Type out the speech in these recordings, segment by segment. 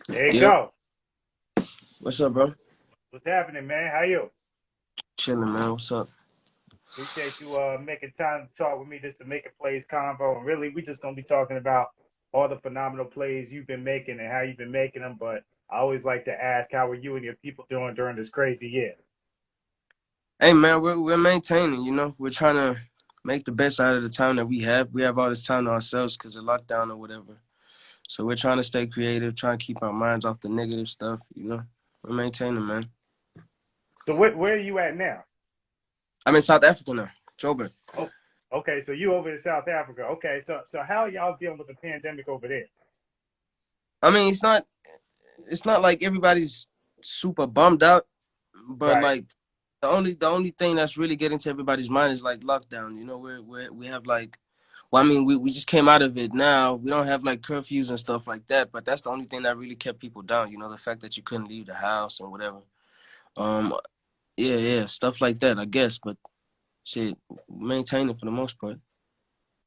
There you Yeah. go. What's up, bro? What's happening, man? How you? Chilling, man. What's up? Appreciate you making time to talk with me just to make a plays convo. And really, we just gonna be talking about all the phenomenal plays you've been making and how you've been making them. But I always like to ask, how are you and your people doing during this crazy year? Hey, man, we're maintaining. We're trying to make the best out of the time that we have. We have all this time to ourselves because of lockdown or whatever. So we're trying to stay creative, trying to keep our minds off the negative stuff. We're maintaining, man. So where are you at now? I'm in South Africa now, Joburg. Oh, okay. So you over in South Africa. Okay. So how are y'all dealing with the pandemic over there? I mean, it's not like everybody's super bummed out, but Right. like the only thing that's really getting to everybody's mind is like lockdown. We have like, well, I mean, we just came out of it now. We don't have like curfews and stuff like that, but that's the only thing that really kept people down. The fact that you couldn't leave the house and whatever. Um, yeah, stuff like that, I guess. But shit, maintaining for the most part.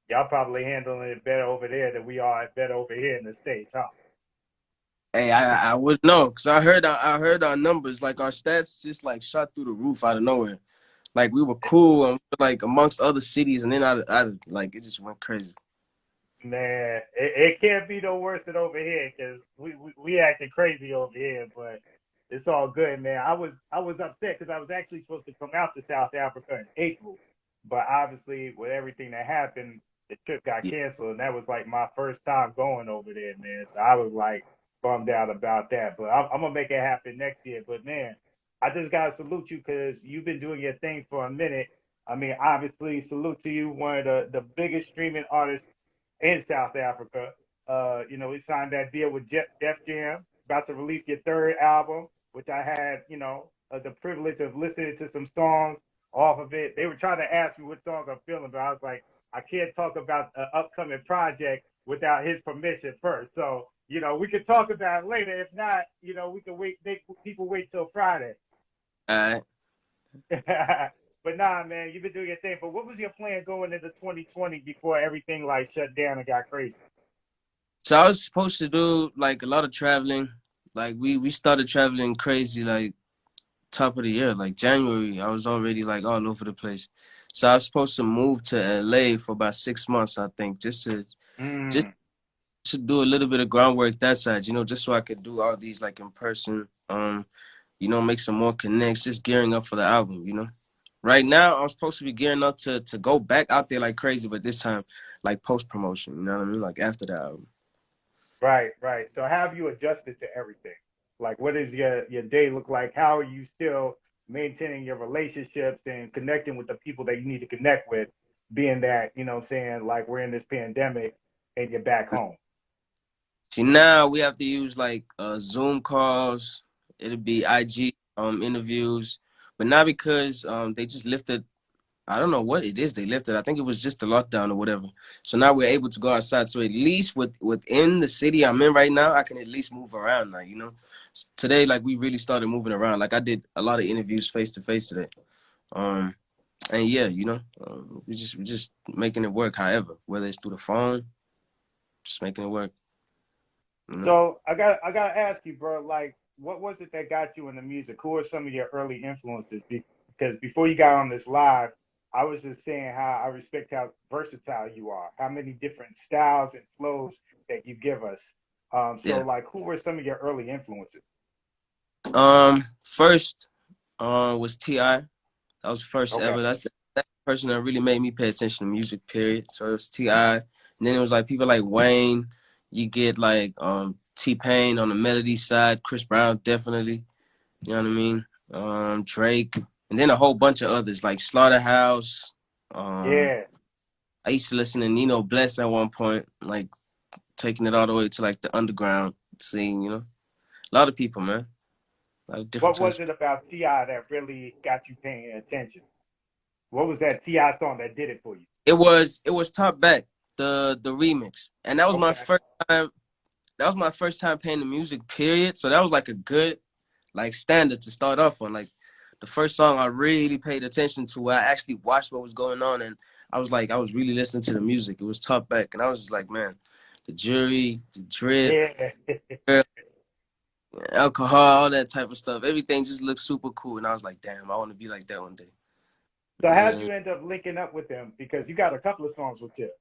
Y'all probably handling it better over there than we are better over here in the States, huh? Hey, I would know because I heard our numbers, like our stats just like shot through the roof out of nowhere. Like we were cool and like amongst other cities, and then I like it just went crazy. Man, it can't be no worse than over here because we acting crazy over here, but it's all good, man. I was upset because I was actually supposed to come out to South Africa in April, but obviously with everything that happened, the trip got Yeah. canceled, and that was like my first time going over there, man. So I was like bummed out about that, but I'm gonna make it happen next year. But man, I just gotta salute you because you've been doing your thing for a minute. I mean, obviously, salute to you, one of the biggest streaming artists in South Africa. We signed that deal with Def Jam, about to release your third album, which I had, the privilege of listening to some songs off of it. They were trying to ask me what songs I'm feeling, but I was like, I can't talk about the upcoming project without his permission first. So, we could talk about it later. If not, we can wait, make people wait till Friday. All right. But nah, man, you've been doing your thing. But what was your plan going into 2020 before everything like shut down and got crazy? So I was supposed to do like a lot of traveling. Like we started traveling crazy like top of the year, like January. I was already like all over the place. So I was supposed to move to LA for about 6 months, I think, just Mm, to do a little bit of groundwork that side, just so I could do all these like in person. Make some more connects, just gearing up for the album. Right now I'm supposed to be gearing up to go back out there like crazy, but this time like post promotion, you know what I mean? Like after the album. right, right. So how have you adjusted to everything? Like, what does your day look like? How are you still maintaining your relationships and connecting with the people that you need to connect with, being that, saying like we're in this pandemic and you're back home? See, now we have to use like Zoom calls. It'll be IG interviews, but not because they just lifted. I don't know what it is they lifted. I think it was just the lockdown or whatever. So now we're able to go outside. So at least within the city I'm in right now, I can at least move around now. Today, like we really started moving around. Like I did a lot of interviews face to face today. Um, and yeah, we just making it work. However, whether it's through the phone, just making it work. You know? So I gotta ask you, bro. Like, what was it that got you into music? Who are some of your early influences? Because before you got on this live, I was just saying how I respect how versatile you are, how many different styles and flows that you give us. So Yeah. like, who were some of your early influences? First, was Ti. That was first Okay. ever. That's the person that really made me pay attention to music. Period. So it was Ti, and then it was like people like Wayne. You get like T Pain on the melody side. Chris Brown definitely. You know what I mean? Drake, and then a whole bunch of others like Slaughterhouse. Um, Yeah. I used to listen to Nino Bless at one point, like taking it all the way to like the underground scene. A lot of people, man. A lot of different What types was of it people. about Ti that really got you paying attention? What was that Ti song that did it for you? It was Top Back, the remix, and that was my Okay. first time. That was my first time paying the music. Period. So that was like a good like standard to start off on. Like the first song I really paid attention to. I actually watched what was going on, and I was really listening to the music. It was Top Back, and I was just like, man, the jury, the drip, Yeah. girl. alcohol, all that type of stuff. Everything just looked super cool, and I was like, damn, I want to be like that one day. So how'd Yeah, you end up linking up with them? Because you got a couple of songs with Tip.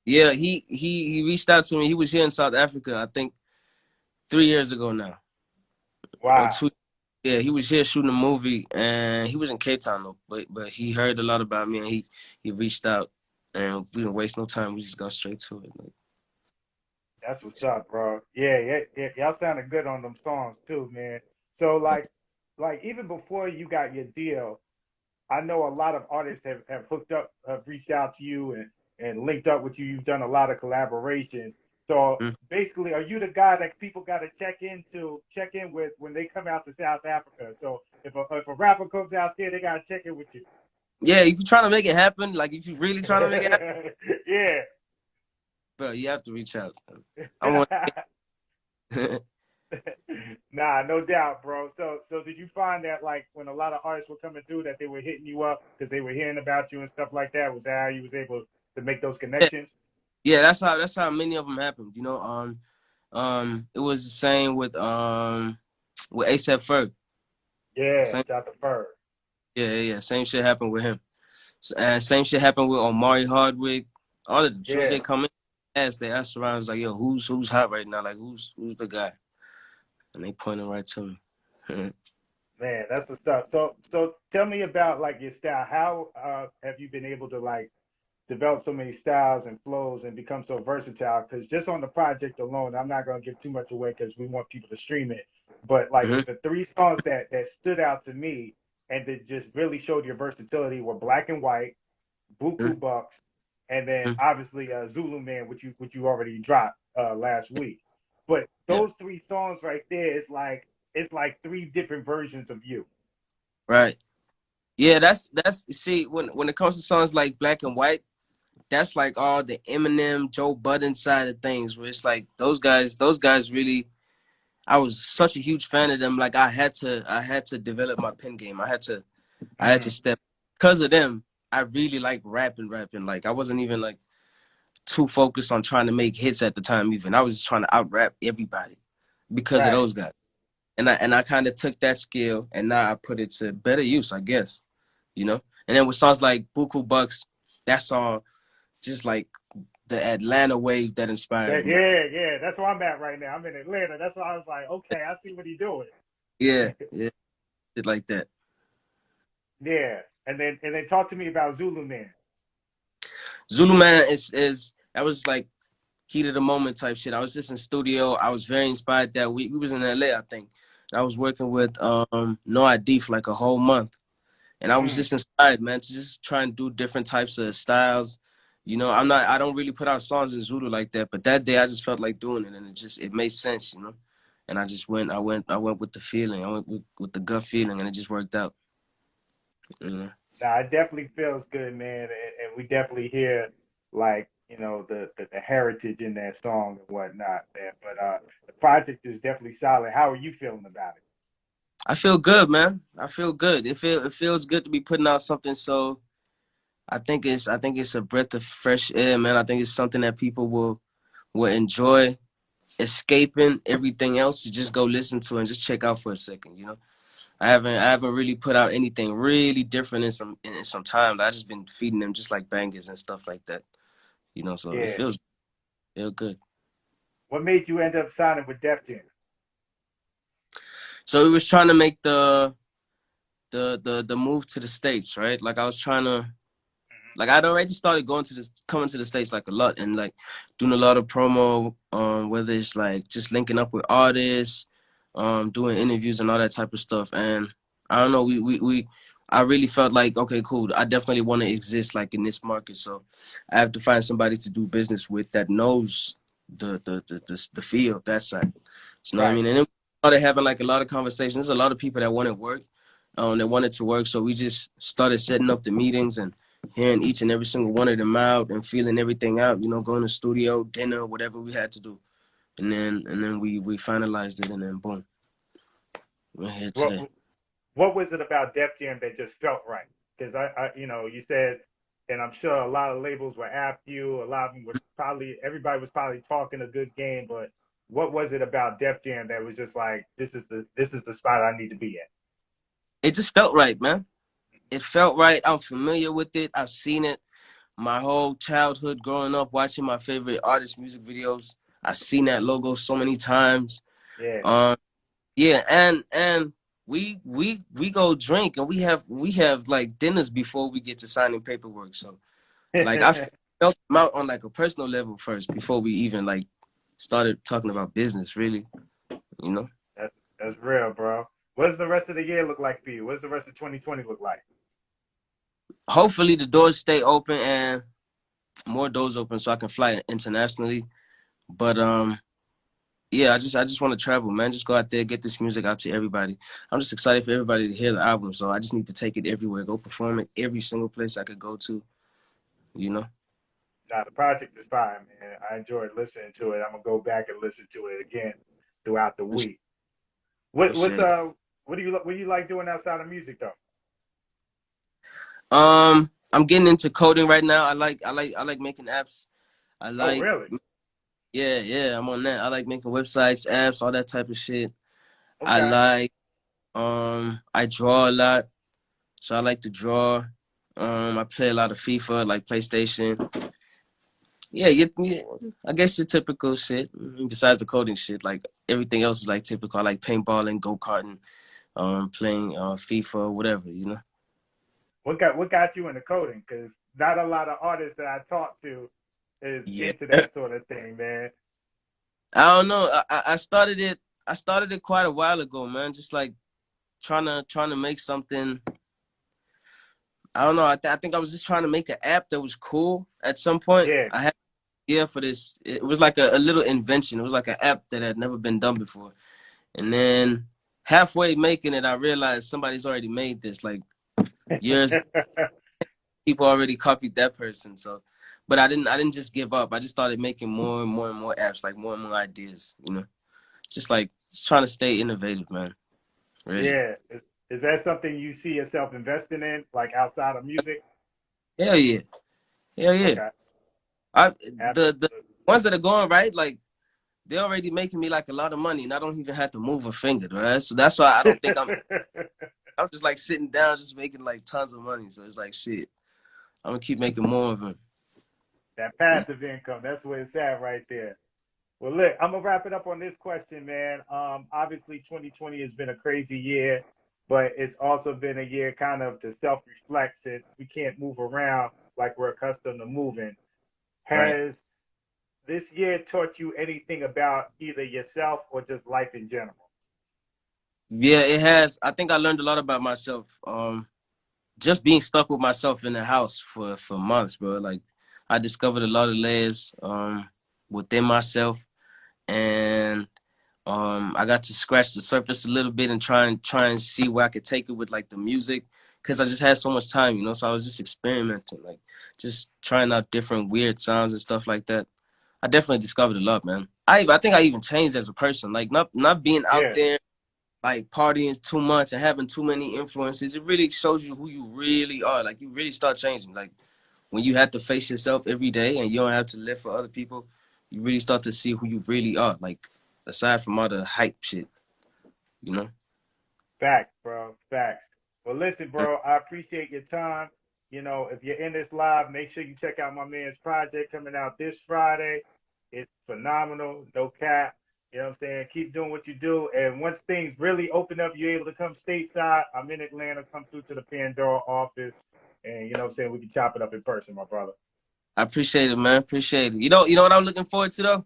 yeah. He reached out to me. He was here in South Africa, I think 3 years ago now, or Wow, two. Yeah, he was here shooting a movie, and he was in Cape Town though. But he heard a lot about me, and he reached out, and we didn't waste no time. We just got straight to it. Like, that's what's up, bro. Yeah, yeah, yeah. Y'all sounded good on them songs too, man. So like even before you got your deal, I know a lot of artists have hooked up, have reached out to you and linked up with you. You've done a lot of collaborations. So mm. basically, are you the guy that people got to check in with when they come out to South Africa? So if a rapper comes out there, they got to check in with you. Yeah, if you're trying to make it happen, like if you're really trying to make it happen, Yeah. bro, you have to reach out. I want. Nah, no doubt, bro. So did you find that like when a lot of artists were coming through that they were hitting you up because they were hearing about you and stuff like that? Was that how you was able to make those Yeah, connections? yeah, that's how many of them happened. It was the same with ASAP Ferg. Yeah, Same, shout to Ferg. yeah. Same shit happened with him. And same shit happened with Omari Hardwick. All of them. As soon as Yeah, they come in, they asked around. It's like, yo, who's hot right now? Like, who's the guy? And they pointed right to me. man, that's what's up. So tell me about like your style. How have you been able to like develop so many styles and flows and become so versatile? Because just on the project alone, I'm not gonna give too much away because we want people to stream it. But like Mhm, the three songs that stood out to me and that just really showed your versatility were Black and White, mhm, Buku Bucks, and then mhm. obviously Zulu Man, which you already dropped last week. But Yeah, those three songs right there, it's like three different versions of you. right. Yeah, that's see when it comes to songs like Black and White, that's like all the Eminem, Joe Budden side of things. Where it's like those guys really. I was such a huge fan of them. Like I had to develop my pen game. I had to Mm-hmm. step because of them. I really like rapping. Like I wasn't even like too focused on trying to make hits at the time. Even I was just trying to out rap everybody because of Right. those guys. And I kind of took that skill and now I put it to better use, I guess. And then with songs like Buku Bucks, that's all just like the Atlanta wave that inspired me. Yeah, yeah. That's where I'm at right now. I'm in Atlanta. That's why I was like, okay, I see what he's doing. Yeah, shit like that. Yeah. And then talk to me about Zulu Man. Zulu Man is that was like heat of the moment type shit. I was just in studio. I was very inspired that week. We was in LA, I think. And I was working with No ID for like a whole month. And I was Mm, just inspired, man, to just try and do different types of styles. I don't really put out songs in Zulu like that, but that day I just felt like doing it and it made sense. And I went with the feeling. I went with the gut feeling and it just worked out. You know. nah, it definitely feels good, man. And we definitely hear like, the heritage in that song and whatnot, man. But the project is definitely solid. How are you feeling about it? I feel good, man. I feel good. It feels good to be putting out something so I think it's a breath of fresh air, man. I think it's something that people will enjoy escaping everything else to just go listen to and just check out for a second. I haven't really put out anything really different in some time. I just been feeding them just like bangers and stuff like that. So it Yeah. feels real good. What made you end up signing with Def Jam? So we was trying to make the move to the States, right? Like I was trying to like I'd already started coming to the States like a lot and like doing a lot of promo, whether it's like just linking up with artists, doing interviews and all that type of stuff. And I don't know, I really felt like, okay, cool. I definitely want to exist like in this market. So I have to find somebody to do business with that knows the field, that side. You know what I Right. mean? And then we started having like a lot of conversations. There's a lot of people that wanted work, that wanted to work. So we just started setting up the meetings and hearing each and every single one of them out and feeling everything out, going to studio, dinner, whatever we had to do. And then we finalized it and then boom, we're here What today. what was it about Def Jam that just felt right? Because you said, and I'm sure a lot of labels were after you. A lot of them were probably, everybody was probably talking a good game, but what was it about Def Jam that was just like, this is the spot I need to be at? It just felt right, man. It felt right. I'm familiar with it. I've seen it my whole childhood growing up watching my favorite artist music videos. I've seen that logo so many times. Yeah. Um, yeah, and we go drink and we have like dinners before we get to signing paperwork. So like I felt them out on like a personal level first before we even like started talking about business, really. You know. That's real, bro. What does the rest of the year look like for you? What does the rest of 2020 look like? Hopefully the doors stay open and more doors open so I can fly internationally. But yeah, I just want to travel, man. Just go out there, get this music out to everybody. I'm just excited for everybody to hear the album. So I just need to take it everywhere, go perform it every single place I could go to, you know? Now the project is fine, man. I enjoyed listening to it. I'm gonna go back and listen to it again throughout the week. What what's Appreciate it. what do you like doing outside of music though? I'm getting into coding right now. I like making apps. I Oh, like really? yeah, I'm on that. I like making websites, apps, all that type of shit. I Okay. like I draw a lot. So I like to draw. I play a lot of FIFA, like PlayStation. Yeah, I guess your typical shit. Besides the coding shit, like everything else is like typical. I like paintballing, go karting, playing FIFA, whatever, you know. What got you into coding? Because not a lot of artists that I talk to is Yeah, into that sort of thing, man. I don't know. I started it. I started it quite a while ago, man. Just like trying to make something. I don't know. I think I was just trying to make an app that was cool. At some point, Yeah. I had an idea for this. It was like a little invention. It was like an app that had never been done before. And then halfway making it, I realized somebody's already made this. Like years, people already copied that person. So, but I didn't just give up. I just started making more and more and more apps, like more and more ideas. You know, just like just trying to stay innovative, man. Really. Yeah. Is that something you see yourself investing in, like outside of music? Hell yeah, hell yeah. Okay. The Absolutely. ones that are going right, like they're already making me like a lot of money, and I don't even have to move a finger, right? So that's why I don't think I'm just like sitting down, just making like tons of money. So it's like shit. I'm gonna keep making more of them. That passive income, that's where it's at right there. Well, look, I'm gonna wrap it up on this question, man. Obviously, 2020 has been a crazy year, but it's also been a year kind of to self-reflect since we can't move around like we're accustomed to moving. Right. Has this year taught you anything about either yourself or just life in general? Yeah, it has. I think I learned a lot about myself. Just being stuck with myself in the house for months, bro. Like I discovered a lot of layers within myself, and I got to scratch the surface a little bit and try and see where I could take it with like the music, because I just had so much time, you know. So I was just experimenting, like just trying out different weird sounds and stuff like that. I definitely discovered a lot, man. I think I even changed as a person, like not being out Yeah, there like partying too much and having too many influences. It really shows you who you really are. Like you really start changing. Like when you have to face yourself every day and you don't have to live for other people, you really start to see who you really are. Like aside from all the hype shit, you know. facts, bro, facts. Well, listen, bro, I appreciate your time. If you're in this live, make sure you check out my man's project coming out this Friday. It's phenomenal, no cap. You know what I'm saying? Keep doing what you do. And once things really open up, you're able to come stateside. I'm in Atlanta. Come through to the Pandora office. And you know what I'm saying? We can chop it up in person, my brother. I appreciate it, man. Appreciate it. You know what I'm looking forward to though?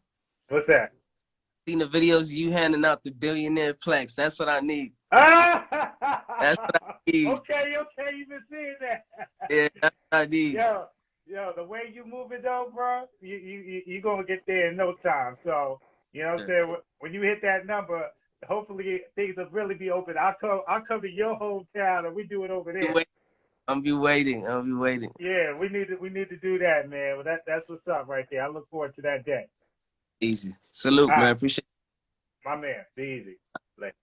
What's that? Seeing the videos of you handing out the billionaire plaques. That's what I need. That's what Ah! I need. Okay, you've been seeing that. Yeah, that's what I need. Yo, the way you move it though, bro, you gonna get there in no time. So, you know what I'm saying? When you hit that number, hopefully things will really be open. I'll come to your hometown and we do it over there. I'm be waiting. I'll be waiting. Yeah, we need to do that, man. Well, that's what's up right there. I look forward to that day. Easy. Salute, All man. right, Appreciate it. my man, be easy. Later.